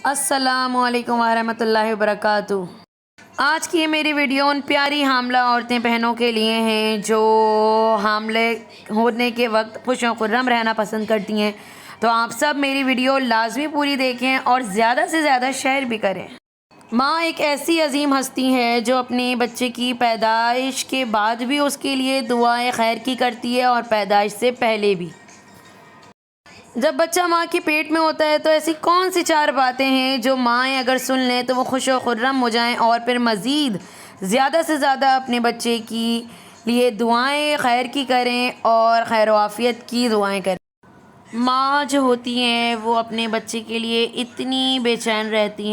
السلام علیکم ورحمۃ اللہ وبرکاتہ۔ آج کی یہ میری ویڈیو ان پیاری حاملہ عورتیں بہنوں کے لیے ہیں جو حاملے ہونے کے وقت خوش و خرم رہنا پسند کرتی ہیں، تو آپ سب میری ویڈیو لازمی پوری دیکھیں اور زیادہ سے زیادہ شیئر بھی کریں۔ ماں ایک ایسی عظیم ہستی ہے جو اپنے بچے کی پیدائش کے بعد بھی اس کے لیے دعائیں خیر کی کرتی ہے اور پیدائش سے پہلے بھی۔ جب بچہ ماں کے پیٹ میں ہوتا ہے تو ایسی کون سی 4 باتیں ہیں جو مائیں اگر سن لیں تو وہ خوش و خرم ہو جائیں اور پھر مزید زیادہ سے زیادہ اپنے بچے کی لیے دعائیں خیر کی کریں اور خیر و عافیت کی دعائیں کریں۔ ماں جو ہوتی ہیں وہ اپنے بچے کے لیے اتنی بے چین رہتی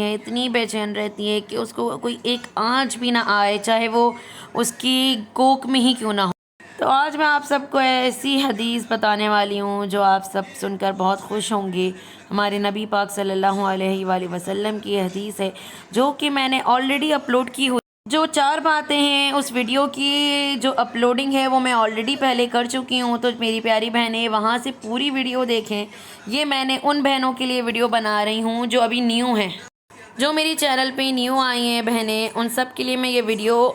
ہیں کہ اس کو کوئی ایک آنچ بھی نہ آئے، چاہے وہ اس کی کوکھ میں ہی کیوں نہ ہو۔ تو آج میں آپ سب کو ایسی حدیث بتانے والی ہوں جو آپ سب سن کر بہت خوش ہوں گے۔ ہمارے نبی پاک صلی اللہ علیہ وآلہ وسلم کی یہ حدیث ہے جو کہ میں نے آلریڈی اپلوڈ کی ہوئی۔ جو 4 باتیں ہیں اس ویڈیو کی جو اپلوڈنگ ہے وہ میں آلریڈی پہلے کر چکی ہوں، تو میری پیاری بہنیں وہاں سے پوری ویڈیو دیکھیں۔ یہ میں نے ان بہنوں کے لیے ویڈیو بنا رہی ہوں جو ابھی نیو ہیں، جو میری چینل پہ نیو آئی ہیں بہنیں، ان سب کے لیے میں یہ ویڈیو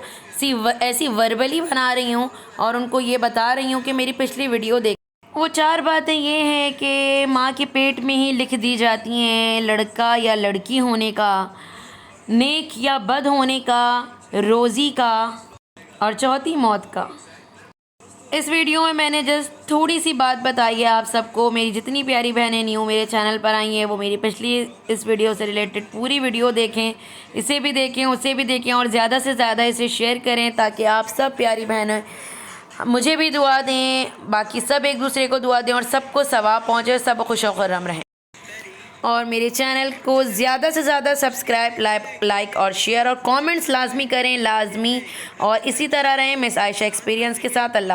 ایسی وربلی بنا رہی ہوں اور ان کو یہ بتا رہی ہوں کہ میری پچھلی ویڈیو دیکھ۔ وہ 4 باتیں یہ ہیں کہ ماں کے پیٹ میں ہی لکھ دی جاتی ہیں لڑکا یا لڑکی ہونے کا، نیک یا بد ہونے کا، روزی کا، اور چوتھی موت کا۔ اس ویڈیو میں نے جسٹ تھوڑی سی بات بتائی ہے آپ سب کو۔ میری جتنی پیاری بہنیں نیو میرے چینل پر آئی ہیں وہ میری پچھلی اس ویڈیو سے ریلیٹڈ پوری ویڈیو دیکھیں، اسے بھی دیکھیں، اسے بھی دیکھیں اور زیادہ سے زیادہ اسے شیئر کریں تاکہ آپ سب پیاری بہنیں مجھے بھی دعا دیں، باقی سب ایک دوسرے کو دعا دیں اور سب کو ثواب پہنچے، سب خوش و خرم رہیں۔ اور میرے چینل کو زیادہ سے زیادہ سبسکرائب، لائک اور شیئر اور کامنٹس لازمی کریں، لازمی، اور اسی طرح رہیں مس عائشہ ایکسپیرینس کے ساتھ۔ اللہ